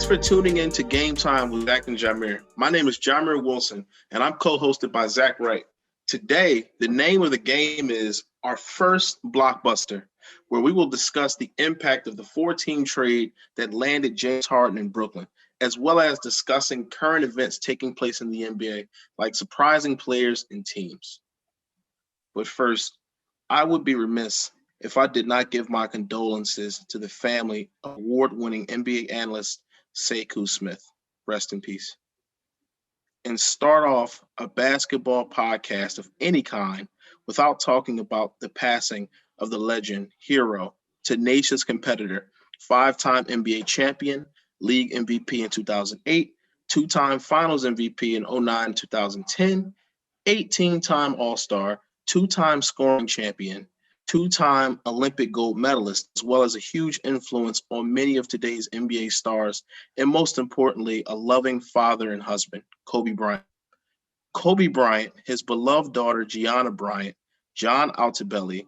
Thanks for tuning in to Game Time with Zach and Jameer. My name is Jameer Wilson, and I'm co-hosted by Zach Wright. Today, the name of the game is Our First Blockbuster, where we will discuss the impact of the 4-team trade that landed James Harden in Brooklyn, as well as discussing current events taking place in the NBA, like surprising players and teams. But first, I would be remiss if I did not give my condolences to the family of award-winning NBA analyst Sekou Smith. Rest in peace. And start off a basketball podcast of any kind without talking about the passing of the legend, hero, tenacious competitor, 5-time NBA champion, league MVP in 2008, 2-time finals MVP in 09-2010, 18-time All-Star, 2-time scoring champion, 2-time Olympic gold medalist, as well as a huge influence on many of today's NBA stars, and most importantly, a loving father and husband, Kobe Bryant. Kobe Bryant, his beloved daughter, Gianna Bryant, John Altobelli,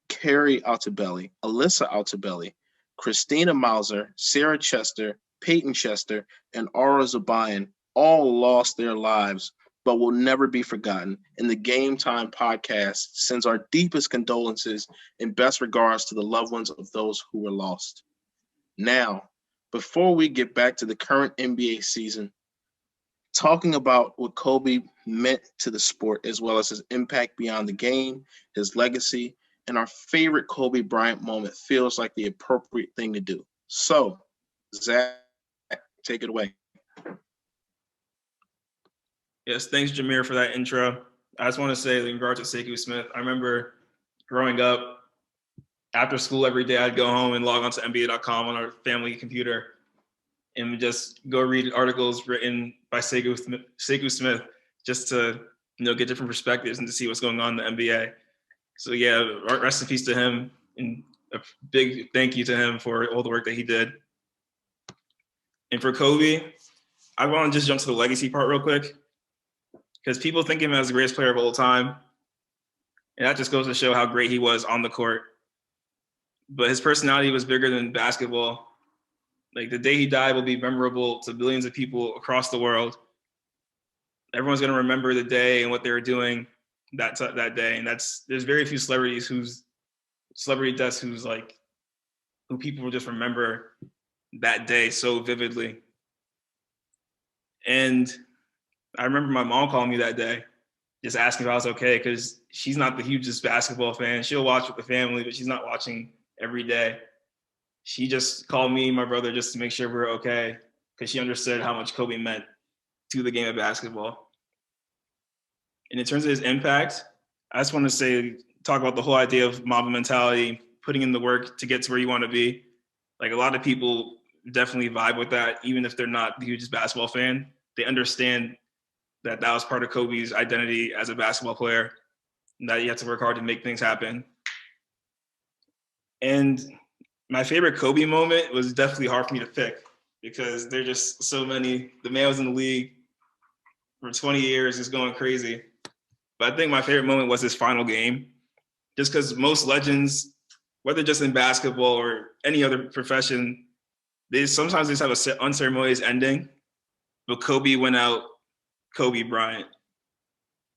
Carrie Altobelli, Alyssa Altobelli, Christina Mauser, Sarah Chester, Peyton Chester, and Aura Zabayan all lost their lives but will never be forgotten. And the Game Time podcast sends our deepest condolences and best regards to the loved ones of those who were lost. Now, before we get back to the current NBA season, talking about what Kobe meant to the sport, as well as his impact beyond the game, his legacy, and our favorite Kobe Bryant moment feels like the appropriate thing to do. So, Zach, take it away. Yes, thanks, Jameer, for that intro. I just want to say, in regards to Sekou Smith, I remember growing up, after school every day, I'd go home and log on to NBA.com on our family computer and just go read articles written by Sekou Smith just to, get different perspectives and to see what's going on in the NBA. So, yeah, rest in peace to him, and a big thank you to him for all the work that he did. And for Kobe, I want to just jump to the legacy part real quick, because people think of him as the greatest player of all time. And that just goes to show how great he was on the court. But his personality was bigger than basketball. Like, the day he died will be memorable to billions of people across the world. Everyone's going to remember the day and what they were doing that day. And there's very few celebrity deaths who people will just remember that day so vividly. And I remember my mom calling me that day, just asking if I was okay, because she's not the hugest basketball fan. She'll watch with the family, but she's not watching every day. She just called me and my brother just to make sure we were okay, because she understood how much Kobe meant to the game of basketball. And in terms of his impact, I just want to talk about the whole idea of Mamba mentality, putting in the work to get to where you want to be. Like, a lot of people definitely vibe with that, even if they're not the hugest basketball fan. They understand that was part of Kobe's identity as a basketball player, and that you have to work hard to make things happen. And my favorite Kobe moment was definitely hard for me to pick, because there's just so many. The man was in the league for 20 years, just going crazy. But I think my favorite moment was his final game, just because most legends, whether just in basketball or any other profession, they sometimes just have an unceremonious ending. But Kobe went out Kobe Bryant.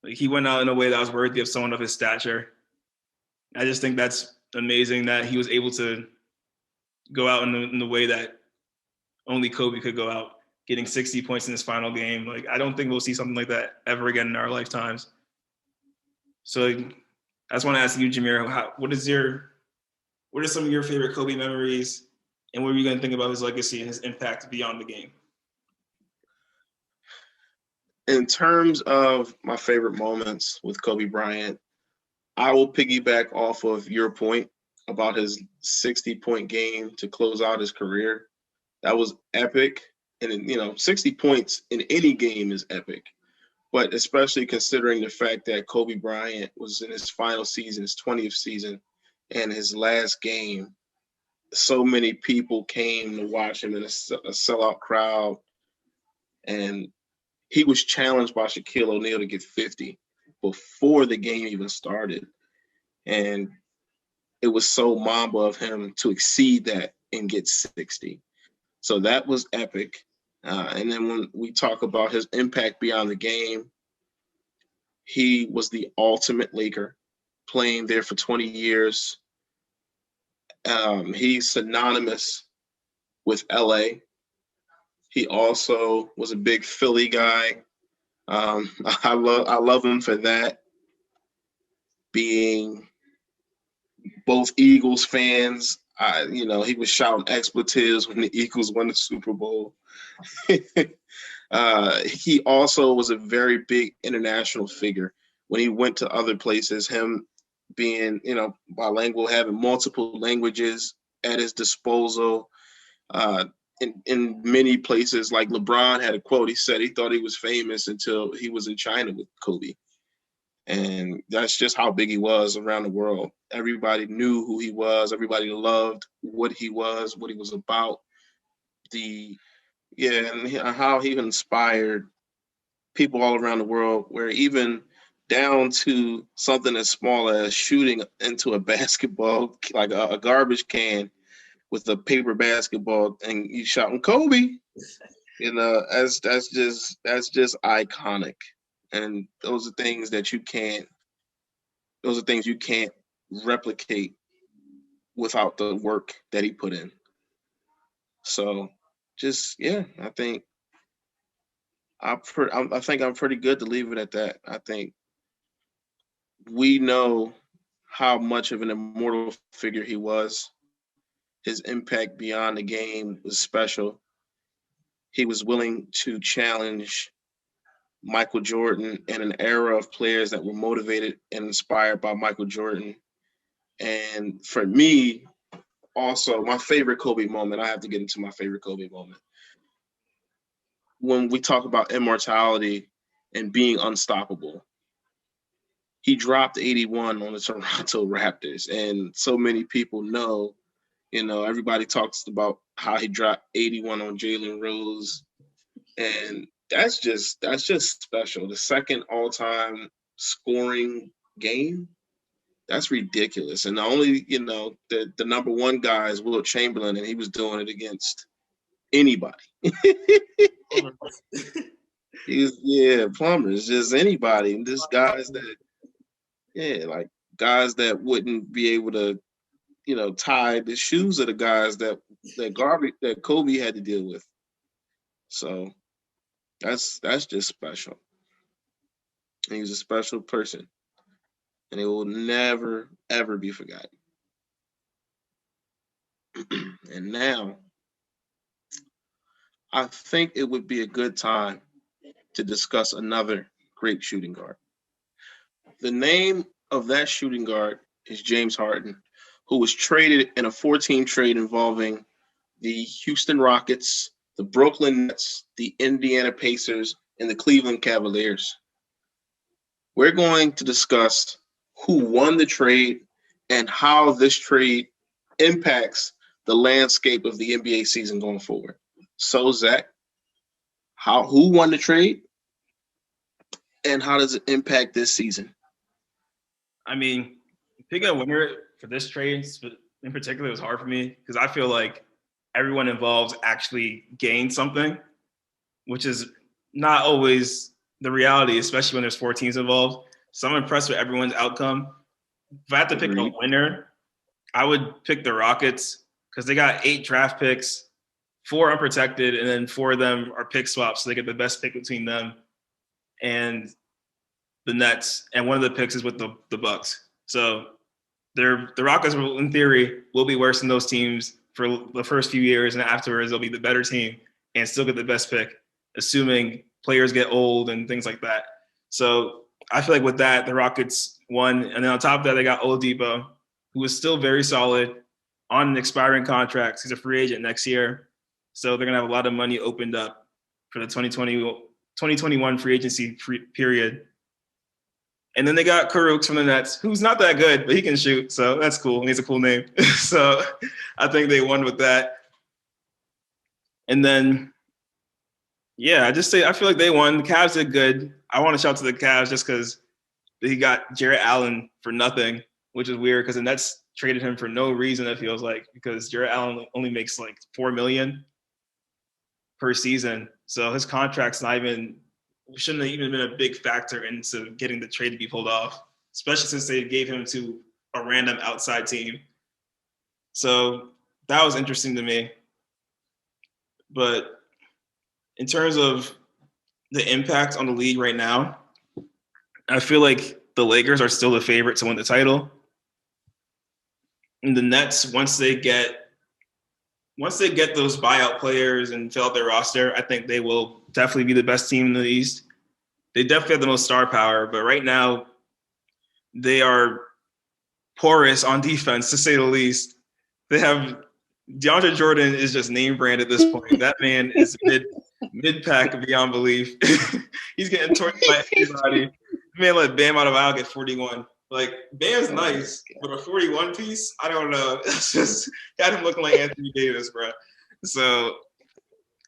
Like, he went out in a way that was worthy of someone of his stature. I just think that's amazing that he was able to go out in the way that only Kobe could go out, getting 60 points in his final game. Like, I don't think we'll see something like that ever again in our lifetimes. So I just want to ask you, Jameer, what are some of your favorite Kobe memories, and what are you going to think about his legacy and his impact beyond the game? In terms of my favorite moments with Kobe Bryant, I will piggyback off of your point about his 60-point game to close out his career. That was epic. And, 60 points in any game is epic. But especially considering the fact that Kobe Bryant was in his final season, his 20th season, and his last game, so many people came to watch him in a sellout crowd. And he was challenged by Shaquille O'Neal to get 50 before the game even started. And it was so Mamba of him to exceed that and get 60. So that was epic. And then when we talk about his impact beyond the game, he was the ultimate Laker, playing there for 20 years. He's synonymous with LA. He also was a big Philly guy. I love him for that. Being both Eagles fans, he was shouting expletives when the Eagles won the Super Bowl. He also was a very big international figure when he went to other places. Him being, bilingual, having multiple languages at his disposal. In many places, like LeBron had a quote. He said he thought he was famous until he was in China with Kobe. And that's just how big he was around the world. Everybody knew who he was. Everybody loved what he was about. And how he inspired people all around the world, where even down to something as small as shooting into a basketball, like a garbage can with a paper basketball, and you shouting Kobe. That's just iconic. And those are things you can't replicate without the work that he put in. So I think I'm pretty good to leave it at that. I think we know how much of an immortal figure he was. His impact beyond the game was special. He was willing to challenge Michael Jordan in an era of players that were motivated and inspired by Michael Jordan. And for me, also, my favorite Kobe moment, I have to get into my favorite Kobe moment. When we talk about immortality and being unstoppable, he dropped 81 on the Toronto Raptors. And so many people know, everybody talks about how he dropped 81 on Jalen Rose. And that's just special. The second all-time scoring game, that's ridiculous. And the only, the number one guy is Wilt Chamberlain, and he was doing it against anybody. Plumbers, just anybody. And just guys that wouldn't be able to, tie the shoes of the guys that Kobe had to deal with. So that's just special. And he was a special person, and it will never ever be forgotten. And now, I think it would be a good time to discuss another great shooting guard. The name of that shooting guard is James Harden, who was traded in a 14 trade involving the Houston Rockets, the Brooklyn Nets, the Indiana Pacers, and the Cleveland Cavaliers. We're going to discuss who won the trade and how this trade impacts the landscape of the NBA season going forward. So, Zach, who won the trade and how does it impact this season? I mean, picking a winner for this trade in particular was hard for me because I feel like everyone involved actually gained something, which is not always the reality, especially when there's 4 teams involved. So I'm impressed with everyone's outcome. If I had to pick a winner, I would pick the Rockets because they got 8 draft picks, 4 unprotected, and then 4 of them are pick swaps, so they get the best pick between them and the Nets, and one of the picks is with the Bucks. So the Rockets, in theory, will be worse than those teams for the first few years, and afterwards they'll be the better team and still get the best pick, assuming players get old and things like that. So I feel like with that, the Rockets won. And then on top of that, they got Oladipo, who is still very solid on an expiring contract. He's a free agent next year. So they're going to have a lot of money opened up for the 2021 free agency period. And then they got Karuk from the Nets, who's not that good, but he can shoot. So that's cool. He's a cool name. So I think they won with that. And then, I feel like they won. The Cavs did good. I want to shout to the Cavs just because he got Jarrett Allen for nothing, which is weird because the Nets traded him for no reason, it feels like, because Jarrett Allen only makes like $4 million. per season. So his contract's shouldn't have even been a big factor into getting the trade to be pulled off, especially since they gave him to a random outside team. So that was interesting to me. But in terms of the impact on the league right now, I feel like the Lakers are still the favorite to win the title. And the Nets, once they get those buyout players and fill out their roster, I think they will definitely be the best team in the East. They definitely have the most star power, but right now they are porous on defense, to say the least. They have DeAndre Jordan is just name brand at this point. That man is mid pack beyond belief. He's getting torched by everybody. Man, let Bam out of aisle get 41. Like, Bam's nice, but a 41 piece, I don't know. It's just got him looking like Anthony Davis, bro. So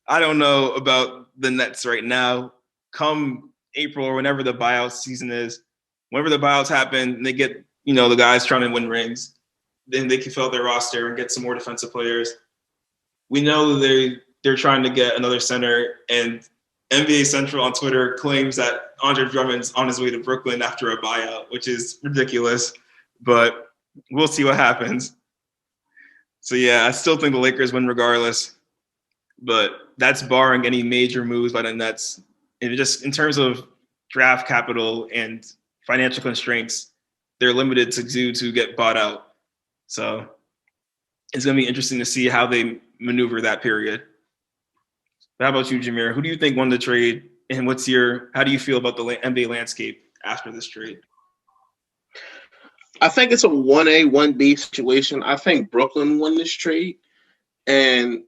I don't know about the Nets right now. Come April or whenever the buyout season is, whenever the buyouts happen, and they get, the guys trying to win rings, then they can fill out their roster and get some more defensive players. We know they're trying to get another center, and NBA Central on Twitter claims that Andre Drummond's on his way to Brooklyn after a buyout, which is ridiculous, but we'll see what happens. So yeah, I still think the Lakers win regardless, but that's barring any major moves by the Nets. And just in terms of draft capital and financial constraints, they're limited to get bought out. So it's going to be interesting to see how they maneuver that period. How about you, Jameer? Who do you think won the trade, and how do you feel about the NBA landscape after this trade? I think it's a 1A, 1B situation. I think Brooklyn won this trade, and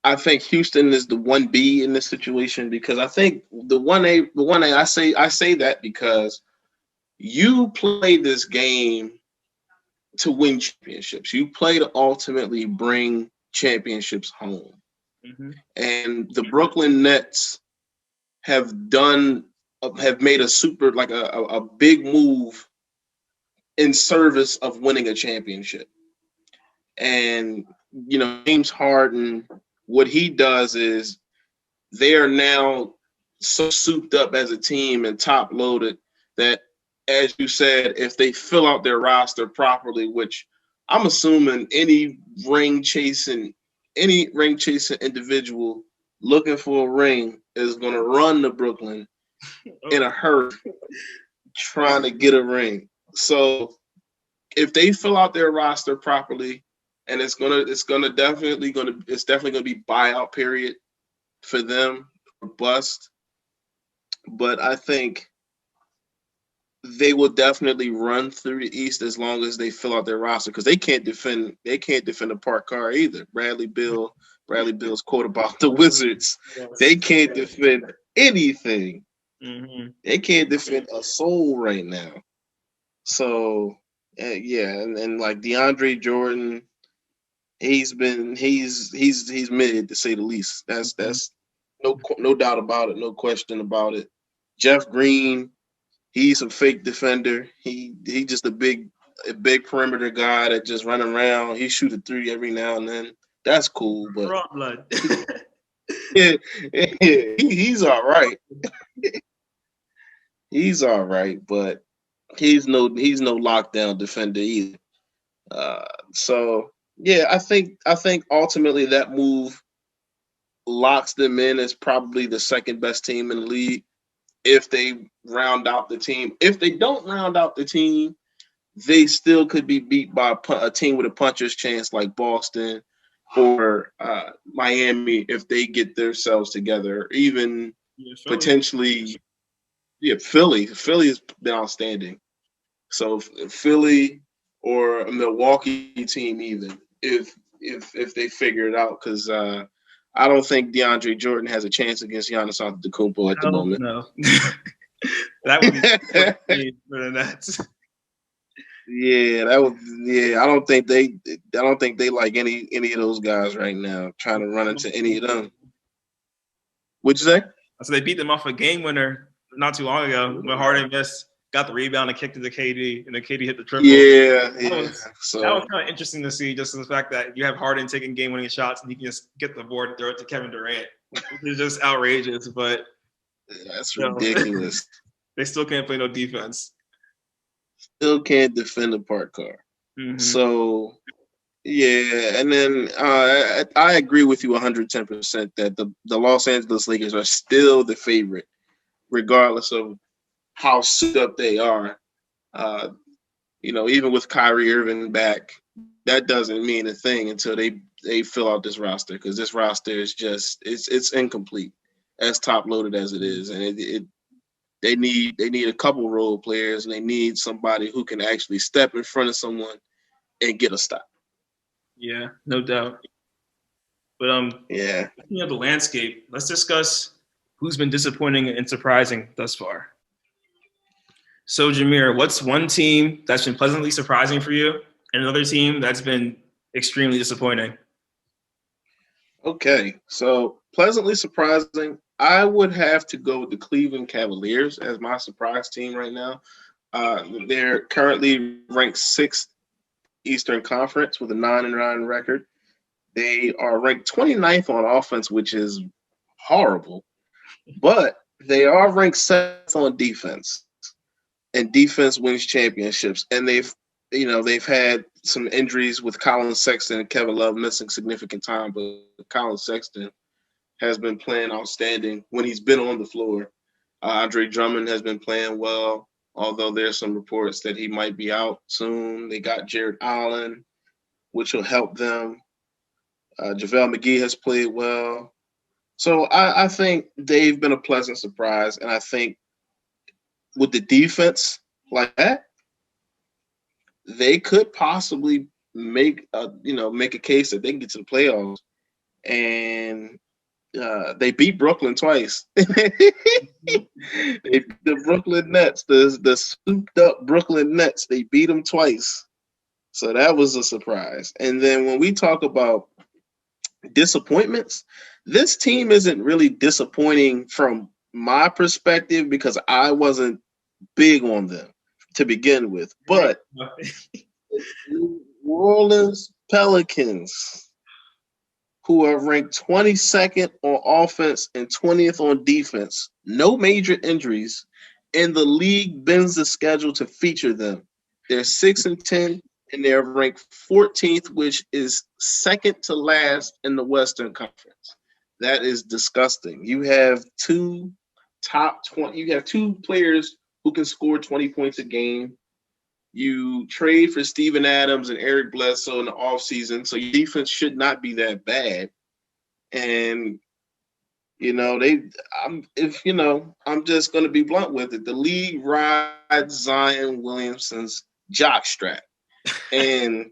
I think Houston is the 1B in this situation, because I think the 1A, I say that because you play this game to win championships. You play to ultimately bring championships home. Mm-hmm. And the Brooklyn Nets have made a big move in service of winning a championship. And, James Harden, what he does is they are now so souped up as a team and top loaded that, as you said, if they fill out their roster properly, which I'm assuming any ring chasing individual looking for a ring is going to run to Brooklyn in a hurry trying to get a ring. So if they fill out their roster properly, and it's definitely going to be buyout period for them or bust. But I think they will definitely run through the East as long as they fill out their roster, because they can't defend a park car either. Bradley Bill's quote about the Wizards. Yes. They can't defend anything. Mm-hmm. They can't defend a soul right now. So and like DeAndre Jordan, he's mid, to say the least. That's no doubt about it, no question about it. Jeff Green, he's a fake defender. He just a big perimeter guy that just run around. He shoot a three every now and then. That's cool, but raw blood. He's all right. He's all right, but he's no lockdown defender either. So yeah, I think ultimately that move locks them in as probably the second best team in the league if they round out the team. If they don't round out the team, they still could be beat by a team with a puncher's chance like Boston or Miami if they get themselves together. Or even potentially, Philly. Philly has been outstanding. So Philly or a Milwaukee team, even if they figure it out, because I don't think DeAndre Jordan has a chance against Giannis Antetokounmpo at the moment. No, that would be for the Nets. Yeah, that would. Yeah, I don't think they like any of those guys right now. Trying to run into any of them. What'd you say? So they beat them off a game winner not too long ago when Harden got the rebound and kicked it to KD, and then KD hit the triple. Yeah. That was kind of interesting to see, just in the fact that you have Harden taking game-winning shots, and he can just get the board and throw it to Kevin Durant. which is just outrageous. But That's you know, ridiculous. they still can't play no defense. Still can't defend a parked car. Mm-hmm. So yeah, and then I agree with you 110% that the Los Angeles Lakers are still the favorite, regardless of how suited up they are. Uh, even with Kyrie Irving back, that doesn't mean a thing until they fill out this roster, because this roster is just it's incomplete, as top loaded as it is, and they need a couple role players, and they need somebody who can actually step in front of someone and get a stop. Yeah, no doubt. But Yeah. looking at the landscape, let's discuss who's been disappointing and surprising thus far. So, Jameer, what's one team that's been pleasantly surprising for you, and another team that's been extremely disappointing? Okay, so pleasantly surprising, I would have to go with the Cleveland Cavaliers as my surprise team right now. They're currently ranked sixth Eastern Conference with a 9-9 record. They are ranked 29th on offense, which is horrible, but they are ranked seventh on defense, and defense wins championships. And they've had some injuries with Colin Sexton and Kevin Love missing significant time, but Colin Sexton has been playing outstanding when he's been on the floor. Andre Drummond has been playing well, although there's some reports that he might be out soon. They got Jared Allen, which will help them. JaVale McGee has played well. So I think they've been a pleasant surprise. And I think with the defense like that, they could possibly make a case that they can get to the playoffs. And they beat Brooklyn twice. They beat the Brooklyn Nets, the souped up Brooklyn Nets. They beat them twice. So that was a surprise. And then when we talk about disappointments, this team isn't really disappointing from my perspective because I wasn't big on them to begin with. But New Orleans Pelicans, who are ranked 22nd on offense and 20th on defense, no major injuries, and the league bends the schedule to feature them. They're 6-10, and they're ranked 14th, which is second to last in the Western Conference. That is disgusting. You have two players who can score 20 points a game. You trade for Steven Adams and Eric Bledsoe in the offseason, so your defense should not be that bad. And I'm just going to be blunt with it. The league rides Zion Williamson's jockstrap, and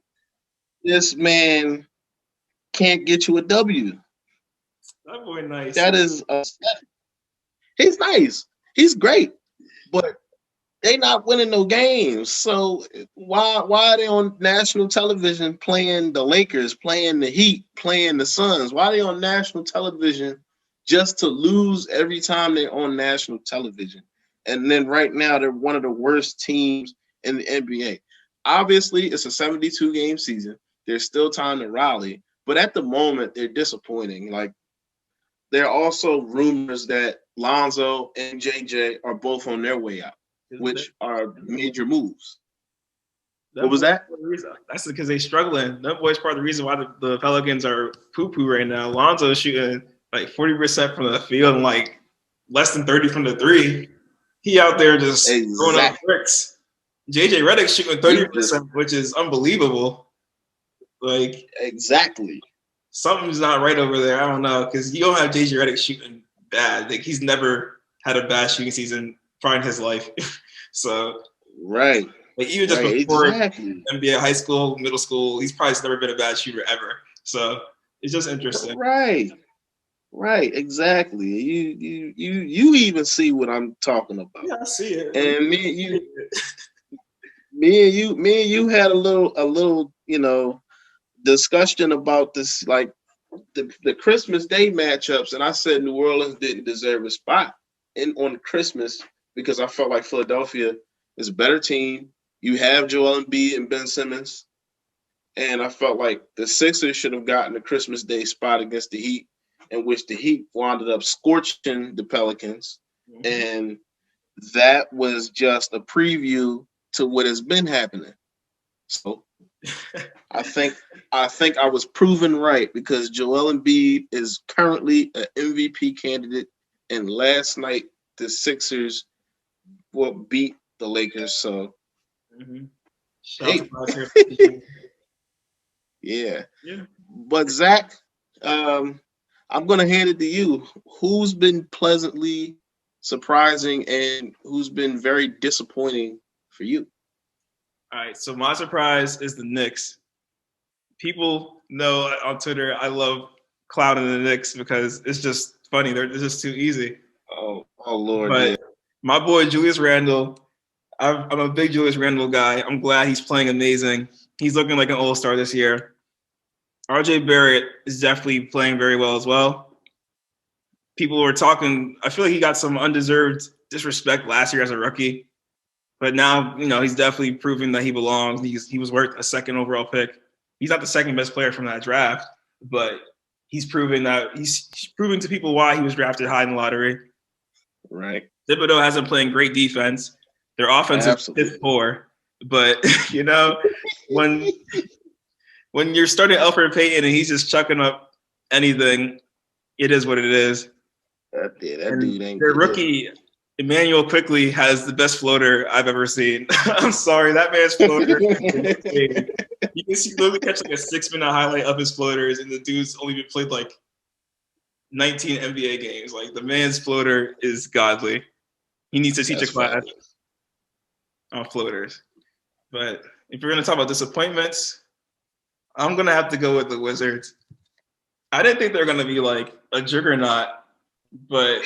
this man can't get you a W. That boy nice. That is he's nice. He's great, but they not winning no games. So why are they on national television playing the Lakers, playing the Heat, playing the Suns? Why are they on national television just to lose every time they're on national television? And then right now they're one of the worst teams in the NBA. Obviously, it's a 72-game season. There's still time to rally, but at the moment they're disappointing. Like, there are also rumors that Lonzo and JJ are both on their way out, which are major moves. What was that? That's because they're struggling. That boy's part of the reason why the Pelicans are poo-poo right now. Lonzo is shooting like 40% from the field and like less than 30 from the three. He out there just throwing up bricks. JJ Redick's shooting 30%, which is unbelievable. Like, exactly. Something's not right over there. I don't know, because you don't have JJ Redick shooting bad. Like, he's never had a bad shooting season probably in his life. So right. Like, even just before NBA, high school, middle school, he's probably never been a bad shooter ever. So it's just interesting. Right. Exactly. You even see what I'm talking about. Yeah, I see it. And me and you had a little discussion about this, like the Christmas Day matchups, and I said New Orleans didn't deserve a spot on Christmas because I felt like Philadelphia is a better team. You have Joel Embiid and Ben Simmons, and I felt like the Sixers should have gotten the Christmas Day spot against the Heat. in which the Heat wound up scorching the Pelicans, Mhm. and that was just a preview to what has been happening. So I think I was proven right because Joel Embiid is currently an MVP candidate, and last night the Sixers beat the Lakers. So Mhm. Shout hey, out to yeah. yeah. But Zach, um, I'm gonna hand it to you. Who's been pleasantly surprising and who's been very disappointing for you? All right. So my surprise is the Knicks. People know on Twitter I love clouding the Knicks because it's just funny. It's just too easy. Oh Lord, yeah. But my boy Julius Randle, I'm a big Julius Randle guy. I'm glad he's playing amazing. He's looking like an all-star this year. RJ Barrett is definitely playing very well as well. People were talking, I feel like he got some undeserved disrespect last year as a rookie. But now, he's definitely proving that he belongs. He was worth a second overall pick. He's not the second best player from that draft, but he's proving to people why he was drafted high in the lottery. Right. Thibodeau hasn't playing great defense. Their offense is piss poor. But when you're starting Elfrid Payton and he's just chucking up anything, it is what it is. That And dude ain't their good. rookie Emmanuel quickly has the best floater I've ever seen. I'm sorry, that man's floater. You can literally catch like a 6-minute highlight of his floaters, and the dude's only been played like 19 NBA games. Like the man's floater is godly. He needs to teach a class on floaters. But if you're going to talk about disappointments, I'm going to have to go with the Wizards. I didn't think they're going to be like a juggernaut, but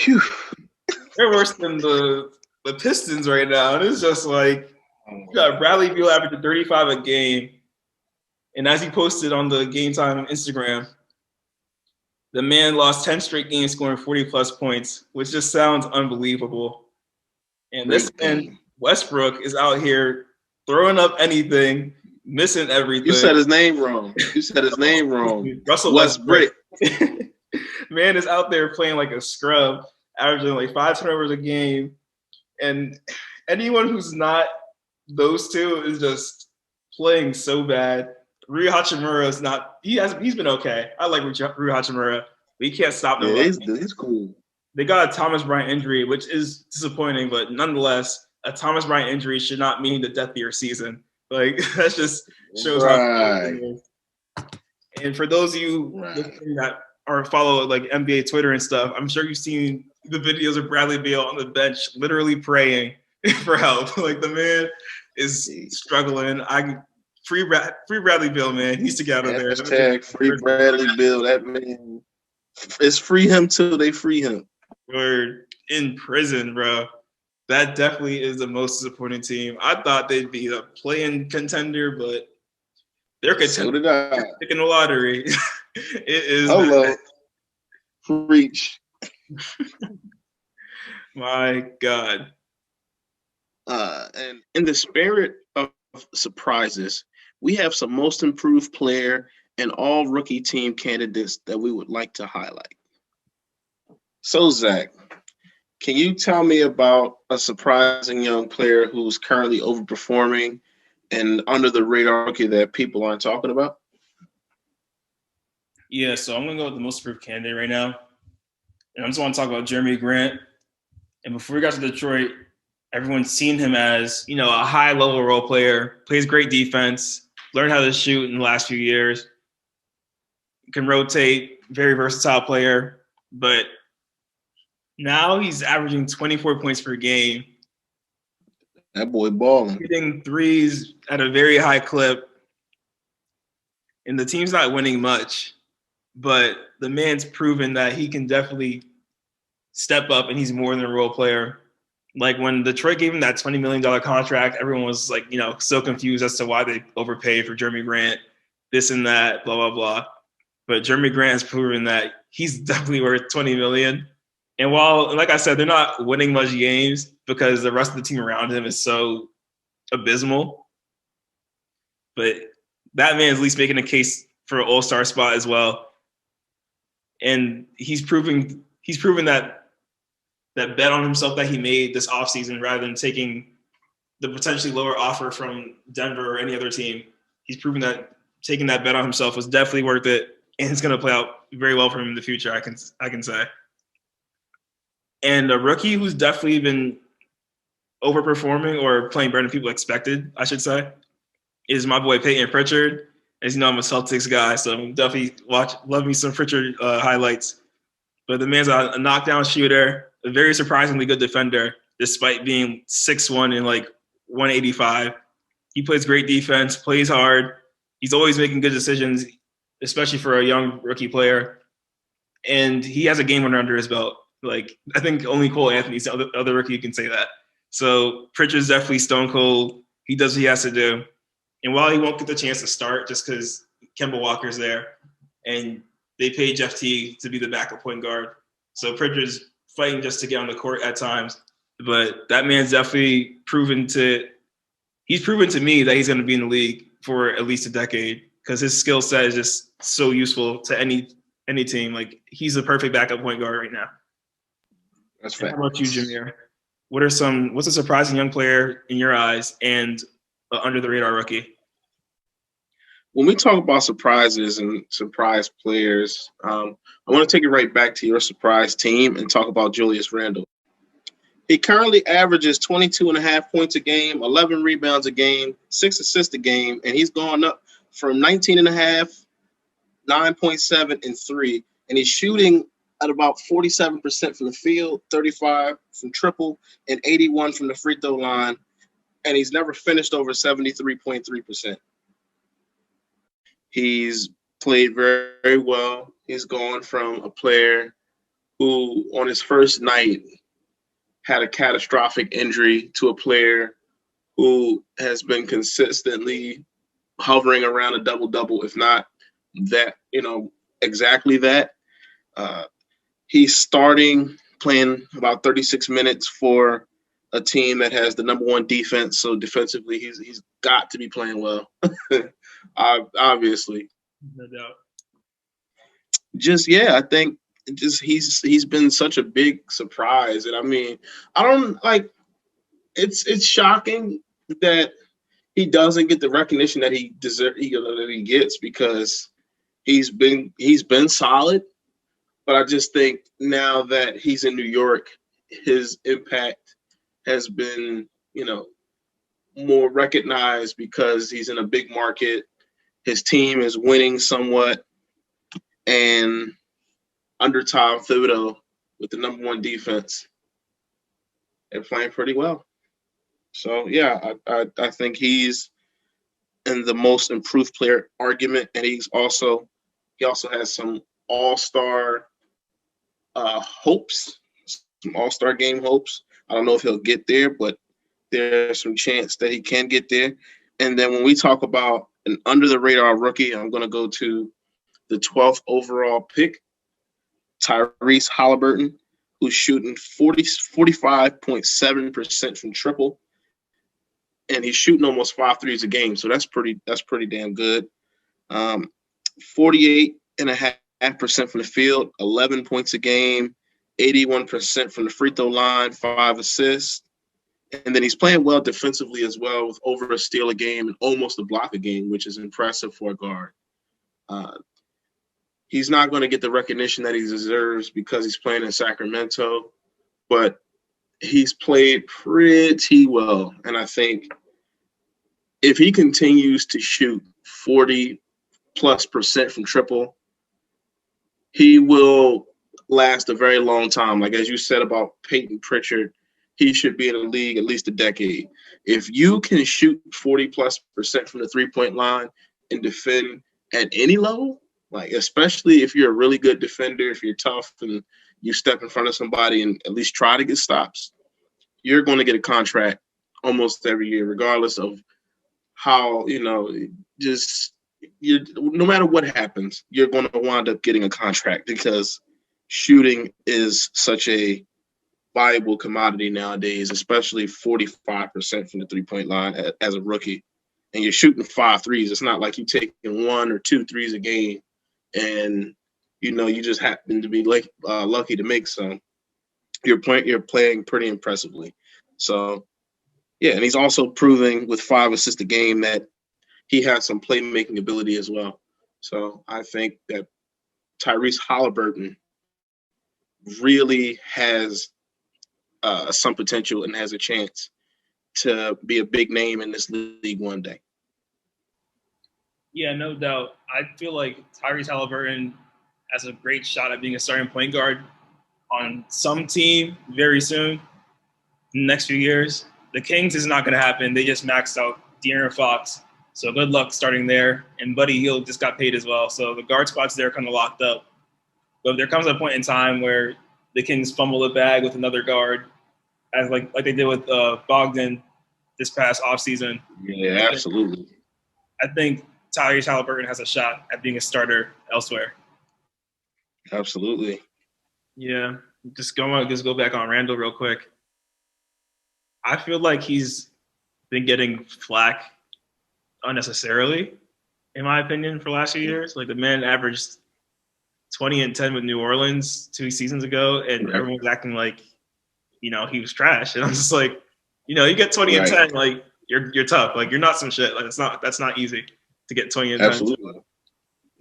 they're worse than the Pistons right now. And it's just like, you got Bradley Beal averaging 35 a game. And as he posted on the Game Time Instagram, the man lost 10 straight games scoring 40-plus points, which just sounds unbelievable. And this man, Westbrook, is out here throwing up anything, missing everything. You said his name wrong. Russell Westbrook. Man is out there playing like a scrub, averaging like 5 turnovers a game. And anyone who's not those two is just playing so bad. Rui Hachimura is not. He's been okay. I like Rui Hachimura, but he can't stop them. Yeah, he's cool. They got a Thomas Bryant injury, which is disappointing, but nonetheless, a Thomas Bryant injury should not mean the death of your season. Like that just shows how it is. And for those of you that are follow like NBA Twitter and stuff, I'm sure you've seen the videos of Bradley Beal on the bench literally praying for help. Like the man is struggling. Free Bradley Beal, man. He needs to get out of there. Hashtag free Bradley Beal. That man, it's free him till they free him. We're in prison, bro. That definitely is the most disappointing team. I thought they'd be a play-in contender, but they're contending. So did I. Picking the lottery. It is. Hello. Preach. My God. And in the spirit of surprises, we have some most improved player and all rookie team candidates that we would like to highlight. So, Zach, can you tell me about a surprising young player who's currently overperforming and under the radar rookie that people aren't talking about? Yeah, so I'm going to go with the most improved candidate right now. And I just want to talk about Jeremy Grant. And before we got to Detroit, everyone's seen him as, a high-level role player, plays great defense, learned how to shoot in the last few years, can rotate, very versatile player. But now he's averaging 24 points per game. That boy balling. Hitting threes at a very high clip. And the team's not winning much. But the man's proven that he can definitely step up and he's more than a role player. Like when Detroit gave him that $20 million contract, everyone was like, so confused as to why they overpaid for Jeremy Grant, this and that, blah, blah, blah. But Jeremy Grant has proven that he's definitely worth $20 million. And while, like I said, they're not winning much games because the rest of the team around him is so abysmal. But that man is at least making a case for an all-star spot as well. And he's proven that bet on himself that he made this offseason rather than taking the potentially lower offer from Denver or any other team. He's proven that taking that bet on himself was definitely worth it, and it's going to play out very well for him in the future, I can say. And a rookie who's definitely been overperforming or playing better than people expected, I should say, is my boy Peyton Pritchard. As you know, I'm a Celtics guy, so I'm definitely love me some Pritchard highlights. But the man's a knockdown shooter, a very surprisingly good defender, despite being 6'1" and like 185. He plays great defense, plays hard. He's always making good decisions, especially for a young rookie player. And he has a game winner under his belt. Like, I think only Cole Anthony's the other rookie who can say that. So Pritchard's definitely stone cold. He does what he has to do. And while he won't get the chance to start just because Kemba Walker's there and they paid Jeff Teague to be the backup point guard, so Pritchard's fighting just to get on the court at times. But that man's definitely proven to me that he's going to be in the league for at least a decade because his skill set is just so useful to any team. Like, he's the perfect backup point guard right now. That's fair. How about you, Jameer? What's a surprising young player in your eyes and under the radar rookie? When we talk about surprises and surprise players, I want to take it right back to your surprise team and talk about Julius Randle. He currently averages 22.5 points a game, 11 rebounds a game, 6 assists a game, and he's gone up from 19.5, 9.7, and 3. And he's shooting at about 47% from the field, 35 from triple, and 81 from the free throw line. And he's never finished over 73.3%. He's played very, very well. He's gone from a player who, on his first night, had a catastrophic injury to a player who has been consistently hovering around a double-double, if not that, exactly that. He's playing about 36 minutes for a team that has the number one defense. So defensively, he's got to be playing well, obviously. No doubt. I think he's been such a big surprise. And I mean, it's shocking that he doesn't get the recognition that he gets because he's been solid. But I just think now that he's in New York, his impact has been, more recognized because he's in a big market. His team is winning somewhat. And under Tom Thibodeau, with the number one defense, they're playing pretty well. So, yeah, I think he's in the most improved player argument. And he also has some all-star hopes, some all-star game hopes. I don't know if he'll get there, but there's some chance that he can get there. And then when we talk about an under-the-radar rookie, I'm going to go to the 12th overall pick, Tyrese Halliburton, who's shooting 45.7% from triple, and he's shooting almost 5 threes a game. So that's pretty damn good. 48.5% from the field, 11 points a game, 81% from the free throw line, 5 assists. And then he's playing well defensively as well, with over a steal a game and almost a block a game, which is impressive for a guard. He's not going to get the recognition that he deserves because he's playing in Sacramento, but he's played pretty well. And I think if he continues to shoot 40+% from triple, he will last a very long time. Like, as you said about Peyton Pritchard, he should be in the league at least a decade. If you can shoot 40+% from the three-point line and defend at any level, like especially if you're a really good defender, if you're tough and you step in front of somebody and at least try to get stops, you're going to get a contract almost every year, regardless of how, no matter what happens, you're going to wind up getting a contract because shooting is such a valuable commodity nowadays, especially 45% from the three-point line as a rookie. And you're shooting 5 threes. It's not like you're taking 1 or 2 threes a game and you just happen to be lucky to make some. You're playing pretty impressively. So yeah, and he's also proving with 5 assists a game that he has some playmaking ability as well. So I think that Tyrese Halliburton really has some potential and has a chance to be a big name in this league one day. Yeah, no doubt. I feel like Tyrese Halliburton has a great shot at being a starting point guard on some team very soon in the next few years. The Kings is not going to happen. They just maxed out De'Aaron Fox. So good luck starting there. And Buddy Hield just got paid as well. So the guard spots there are kind of locked up. But there comes a point in time where the Kings fumble the bag with another guard, as like they did with Bogdan this past offseason. Yeah, absolutely. I think Tyrese Halliburton has a shot at being a starter elsewhere. Absolutely. Yeah. Just go back on Randall real quick. I feel like he's been getting flack unnecessarily, in my opinion, for the last few years. Like the man averaged 20 and 10 with New Orleans 2 seasons ago, and everyone was acting like, he was trash. And I'm just like, you get 20 and 10, like you're tough. Like you're not some shit. Like that's not easy to get 20 and 10. Absolutely.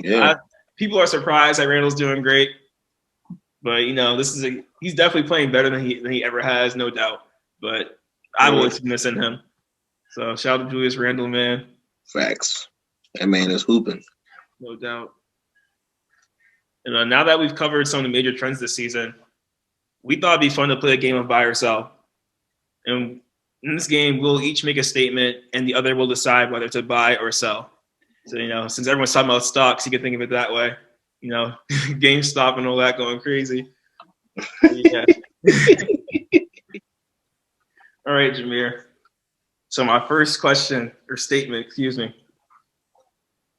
Yeah. People are surprised that Randall's doing great, but he's definitely playing better than he ever has, no doubt. But I will see this in him. So shout out to Julius Randle, man. Facts. That man is hooping. No doubt. And now that we've covered some of the major trends this season, we thought it'd be fun to play a game of buy or sell. And in this game, we'll each make a statement, and the other will decide whether to buy or sell. So, since everyone's talking about stocks, you can think of it that way. GameStop and all that going crazy. Yeah. All right, Jameer. So my first question or statement, excuse me.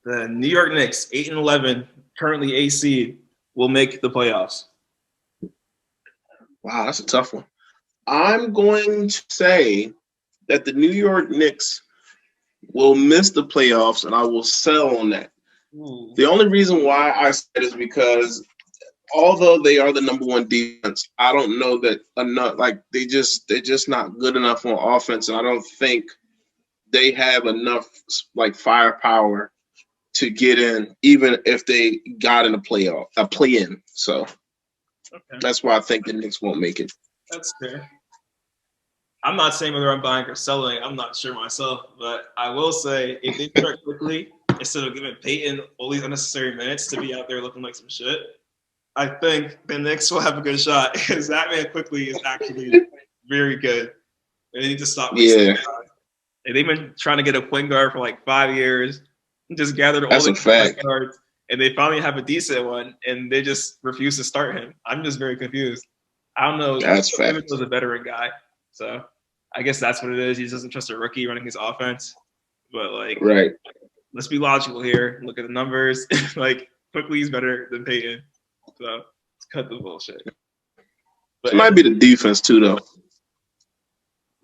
The New York Knicks, 8-11, currently A seed, will make the playoffs. Wow, that's a tough one. I'm going to say that the New York Knicks will miss the playoffs, and I will sell on that. Ooh. The only reason why I said is because although they are the number one defense, I don't know that enough. Like they're just not good enough on offense, and I don't think they have enough like firepower to get in, even if they got in a play-in. So that's why I think the Knicks won't make it. That's fair. I'm not saying whether I'm buying or selling. I'm not sure myself, but I will say if they start quickly, instead of giving Peyton all these unnecessary minutes to be out there looking like some shit, I think the Knicks will have a good shot because that man quickly is actually very good. They need to stop. Yeah. They've been trying to get a point guard for like 5 years and just gathered all That's the a fact. point guards, and they finally have a decent one, and they just refuse to start him. I'm just very confused. I don't know. That's fact. Simmons was a veteran guy, so I guess that's what it is. He just doesn't trust a rookie running his offense. But right. Let's be logical here. Look at the numbers. Quickly he's better than Peyton. So let's cut the bullshit. But it might be the defense too, though.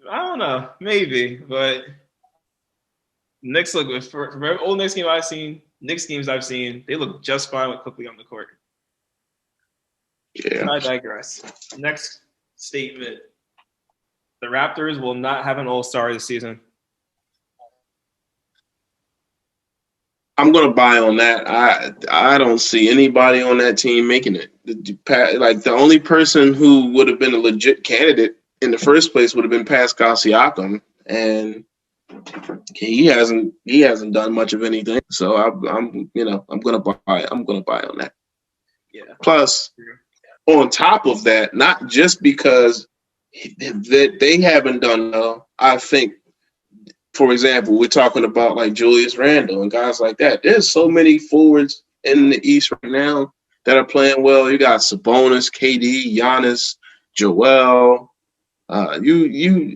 I don't know, maybe, but Knicks look good. For all Knicks games I've seen, they look just fine with quickly on the court. Yeah. I digress. Next statement: the Raptors will not have an All-Star this season. I'm gonna buy on that. I don't see anybody on that team making it. The only person who would have been a legit candidate in the first place would have been Pascal Siakam, and he hasn't done much of anything. So I'm gonna buy on that. Yeah. Plus, on top of that, not just because that they haven't done well, I think. For example, we're talking about like Julius Randle and guys like that. There's so many forwards in the East right now that are playing well. You got Sabonis, KD, Giannis, Joel,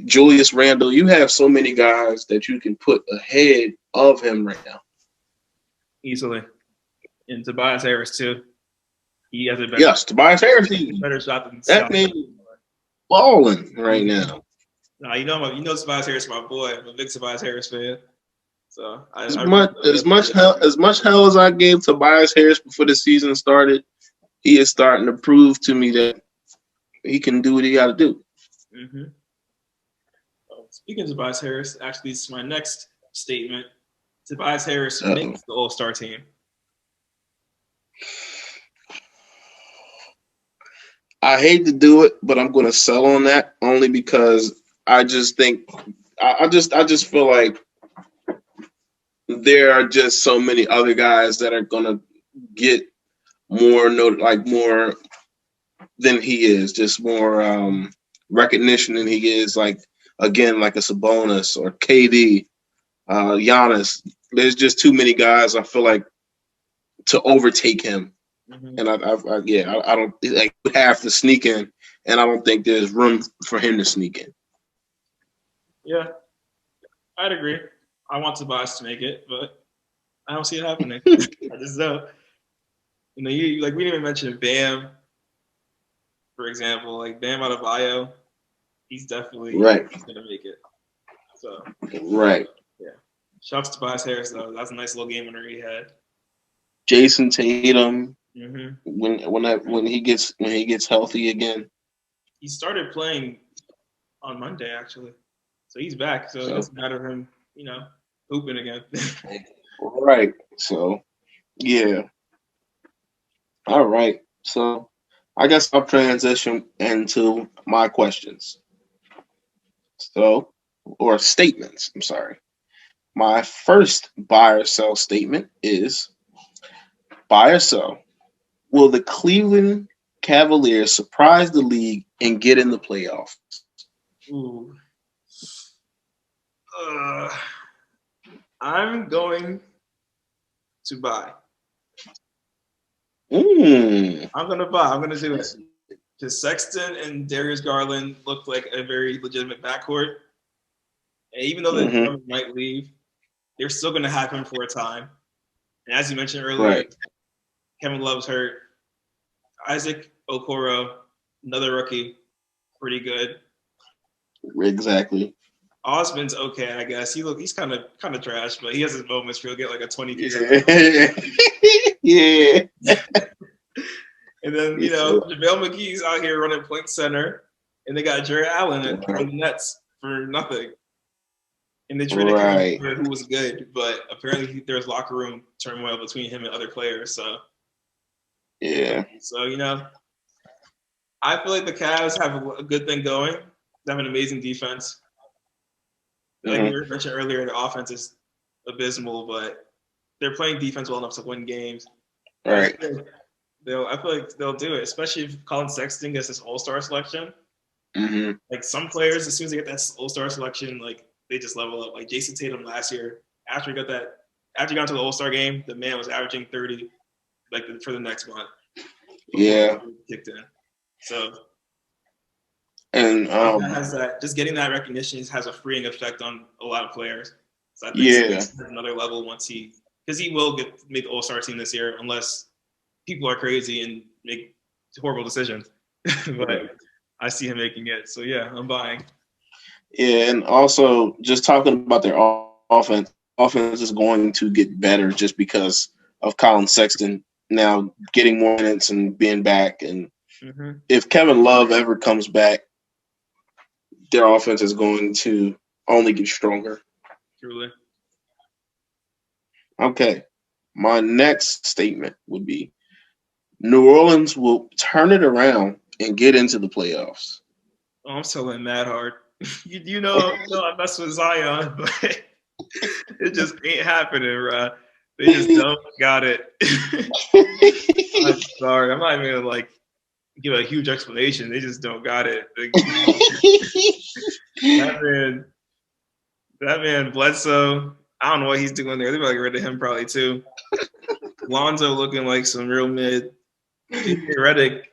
Julius Randle. You have so many guys that you can put ahead of him right now. Easily. And Tobias Harris too. He has a better. Yes, Tobias Harris. Better shot than that man balling right now. No, you know Tobias Harris is my boy. I'm a big Tobias Harris fan. So as much hell as I gave Tobias Harris before the season started, he is starting to prove to me that he can do what he got to do. Mm-hmm. Speaking of Tobias Harris, actually, this is my next statement. Tobias Harris makes the All-Star team. I hate to do it, but I'm going to sell on that only because I just think I just feel like there are just so many other guys that are going to get more more than he is, just more recognition than he is. Like again, like a Sabonis or KD, Giannis. There's just too many guys. I feel like to overtake him. Mm-hmm. And I don't like have to sneak in, and I don't think there's room for him to sneak in. Yeah, I'd agree. I want Tobias to make it, but I don't see it happening. I just don't. You know, you like we didn't even mention Bam, for example. Like Bam Adebayo, he's definitely Right. He's gonna make it. So right. Yeah. Shouts to Tobias Harris though. That's a nice little game winner he had. Jason Tatum. Mm-hmm. When he gets healthy again. He started playing on Monday actually, so he's back. So it doesn't matter him, hooping again. Right. So, yeah. All right. So, I guess I'll transition into my questions. So, or statements. I'm sorry. My first buy or sell statement is buy or sell. Will the Cleveland Cavaliers surprise the league and get in the playoffs? Ooh. I'm going to buy. I'm going to buy. I'm going to do it. Because Sexton and Darius Garland look like a very legitimate backcourt. And even though the might leave, they're still going to have him for a time. And as you mentioned earlier, Kevin Love's hurt. Isaac Okoro, another rookie, pretty good. Exactly. Osman's okay, I guess. He's kind of trash, but he has his moments where he'll get like a 20 piece. Yeah. And then JaVale McGee's out here running point center, and they got Jared Allen on the Nets for nothing. And they traded him who was good, but apparently there's locker room turmoil between him and other players. So yeah. So I feel like the Cavs have a good thing going. They have an amazing defense. Like we mentioned earlier, the offense is abysmal, but they're playing defense well enough to win games. Right. I feel like they'll do it, especially if Colin Sexton gets this All-Star selection. Mm-hmm. Like some players, as soon as they get that All-Star selection, like they just level up. Like Jason Tatum last year, after he got into the All-Star game, the man was averaging 30, like for the next month. Yeah. Kicked in. So. And just getting that recognition has a freeing effect on a lot of players. So I think it's another level because he will make the All-Star team this year unless people are crazy and make horrible decisions. But I see him making it. So yeah, I'm buying. Yeah, and also just talking about their offense. Offense is going to get better just because of Colin Sexton now getting more minutes and being back. And if Kevin Love ever comes back, their offense is going to only get stronger. Truly. Okay. My next statement would be New Orleans will turn it around and get into the playoffs. Oh, I'm selling mad hard. you know I mess with Zion, but it just ain't happening, bro. They just don't got it. I'm sorry. I'm not even gonna give a huge explanation. They just don't got it. That man Bledsoe, I don't know what he's doing there. They're about to get rid of him probably too. Lonzo looking like some real mid. Redick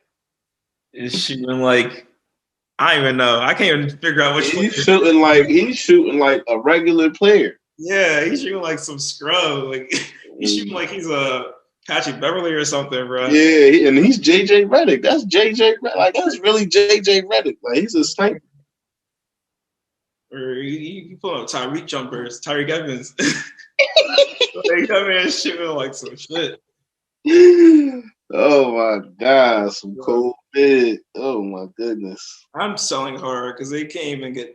is shooting I don't even know. I can't even figure out which he's shooting like a regular player. Yeah, he's shooting like some scrub. He's shooting like he's a Patrick Beverly or something, bro. Yeah, and he's JJ Redick. That's JJ Redick. That's really JJ Redick. He's a sniper. Or he pull up Tyreek jumpers, Tyreek Evans. They come in shooting like some shit. Oh my God, some cold bid. Oh my goodness. I'm selling hard because they can't even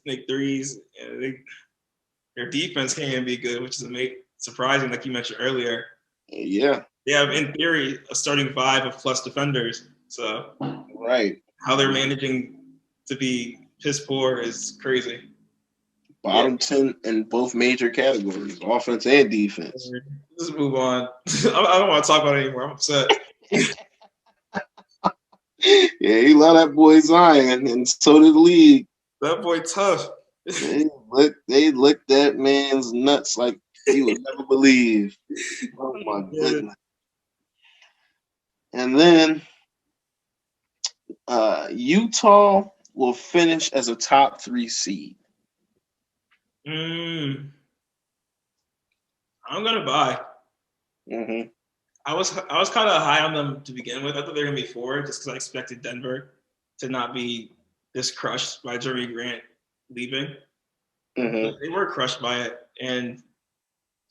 make threes. And their defense can't even be good, which is surprising, like you mentioned earlier. Yeah. They have, in theory, a starting five of plus defenders. So Right. how they're managing to be piss poor is crazy. Bottom 10 in both major categories, offense and defense. Let's move on. I don't want to talk about it anymore. I'm upset. Yeah, he love that boy Zion, and so did the league. That boy tough. They licked that man's nuts like you would never believe. Oh my goodness. And then Utah will finish as a top 3 seed. I'm gonna buy. Mm-hmm. I was kind of high on them to begin with. I thought they were gonna be 4 just because I expected Denver to not be this crushed by Jeremy Grant leaving. Mm-hmm. They were crushed by it, and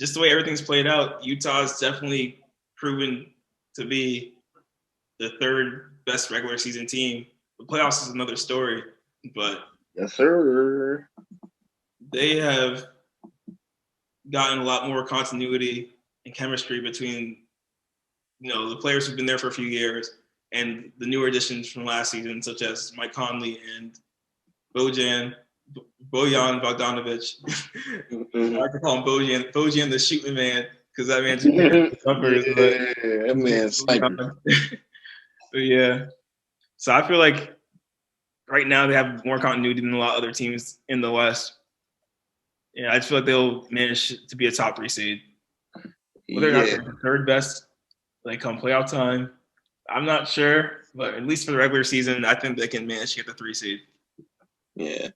just the way everything's played out, Utah has definitely proven to be the 3rd best regular season team. The playoffs is another story, but yes, sir. They have gotten a lot more continuity and chemistry between the players who've been there for a few years and the newer additions from last season, such as Mike Conley and Bojan Bogdanovic. Mm-hmm. I like to call him Bojan the shooting man because that man's jumpers. Yeah, that man's sniper. Yeah. So I feel like right now they have more continuity than a lot of other teams in the West. Yeah, I just feel like they'll manage to be a top 3 seed. Whether or not they're the 3rd best, like come playoff time, I'm not sure. But at least for the regular season, I think they can manage to get the 3 seed. Yeah,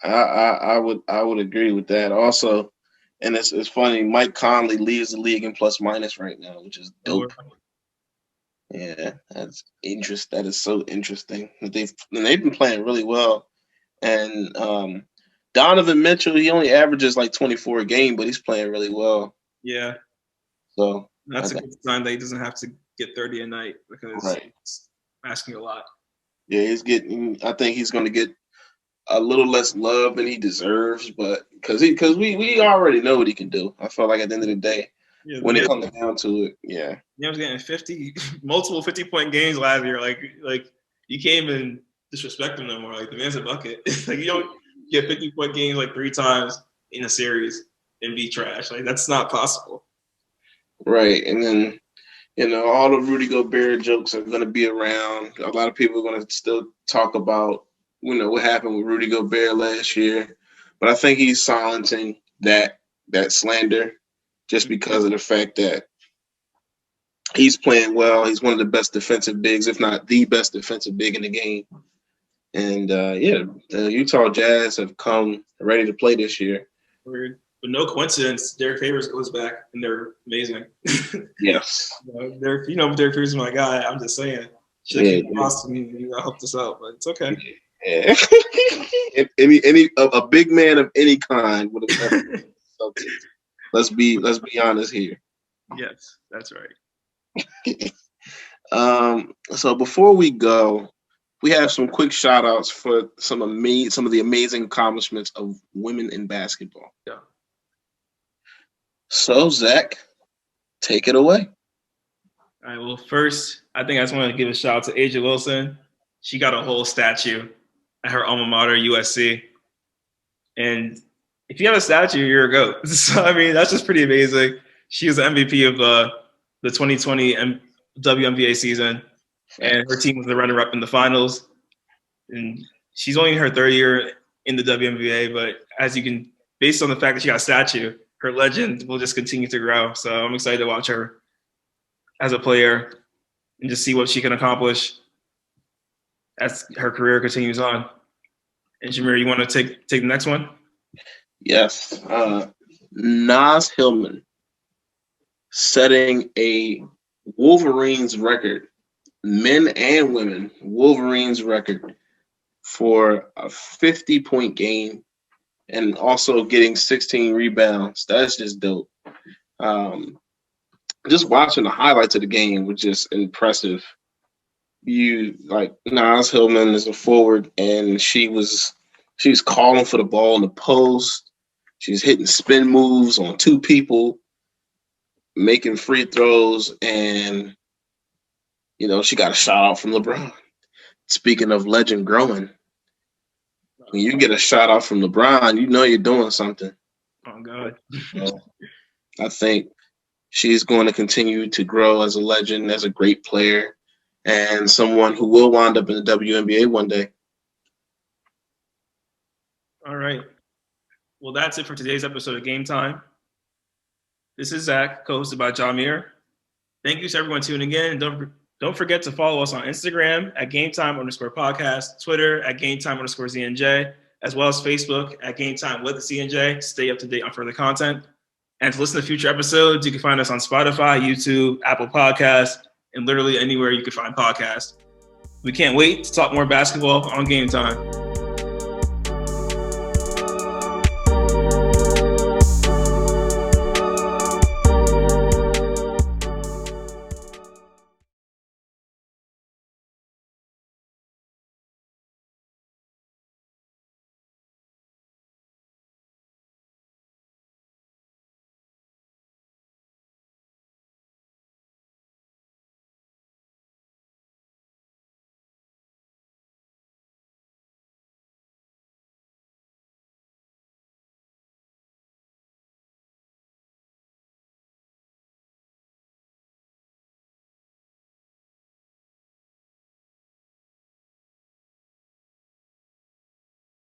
I would agree with that. Also, and it's funny. Mike Conley leads the league in plus minus right now, which is dope. Yeah, that's interesting. That is so interesting. They've been playing really well. And Donovan Mitchell, he only averages like 24 a game, but he's playing really well. Yeah. So that's a good sign that he doesn't have to get 30 a night because it's asking a lot. Yeah, I think he's going to get a little less love than he deserves, but because we already know what he can do. I feel like at the end of the day, when it comes down to it, yeah. He was getting multiple 50-point games last year. Like you can't even disrespect him no more. Like the man's a bucket. Like you don't get 50-point games like 3 times in a series and be trash. Like that's not possible. Right, and then all the Rudy Gobert jokes are going to be around. A lot of people are going to still talk about what happened with Rudy Gobert last year, but I think he's silencing that slander just because of the fact that he's playing well. He's one of the best defensive bigs, if not the best defensive big in the game. And the Utah Jazz have come ready to play this year. Weird. But no coincidence, Derek Favors goes back, and they're amazing. Yes. Derek Favors is my guy. I'm just saying. Should have came to Boston. You helped us out, but it's okay. Yeah. A big man of any kind would have done something. Let's be honest here. Yes, that's right. So before we go, we have some quick shout outs for some of the amazing accomplishments of women in basketball. Yeah. So Zach, take it away. All right. Well, first, I think I just want to give a shout out to A'ja Wilson. She got a whole statue at her alma mater, USC. And if you have a statue, you're a GOAT. So, I mean, that's just pretty amazing. She was the MVP of the 2020 WNBA season, and her team was the runner-up in the finals. And she's only in her 3rd year in the WNBA, but as you can, based on the fact that she got a statue, her legend will just continue to grow. So I'm excited to watch her as a player and just see what she can accomplish as her career continues on. And Jameer, you want to take the next one? Yes. Naz Hillman setting a Wolverines record, men and women, Wolverines record for a 50-point game and also getting 16 rebounds. That's just dope. just watching the highlights of the game was just impressive. You like Nas Hillman is a forward, and she was calling for the ball in the post. She's hitting spin moves on two people, making free throws, and she got a shout out from LeBron. Speaking of legend growing, when you get a shout out from LeBron, you know you're doing something. Oh God. So I think she's going to continue to grow as a legend, as a great player, and someone who will wind up in the WNBA one day. All right. Well, that's it for today's episode of Game Time. This is Zach, co-hosted by Jamir. Thank you to everyone tuning in. Don't forget to follow us on Instagram at GameTime_podcast, Twitter at GameTime_ZNJ, as well as Facebook at GameTime with the CNJ. Stay up to date on further content. And to listen to future episodes, you can find us on Spotify, YouTube, Apple Podcasts, and literally anywhere you can find podcasts. We can't wait to talk more basketball on Game Time.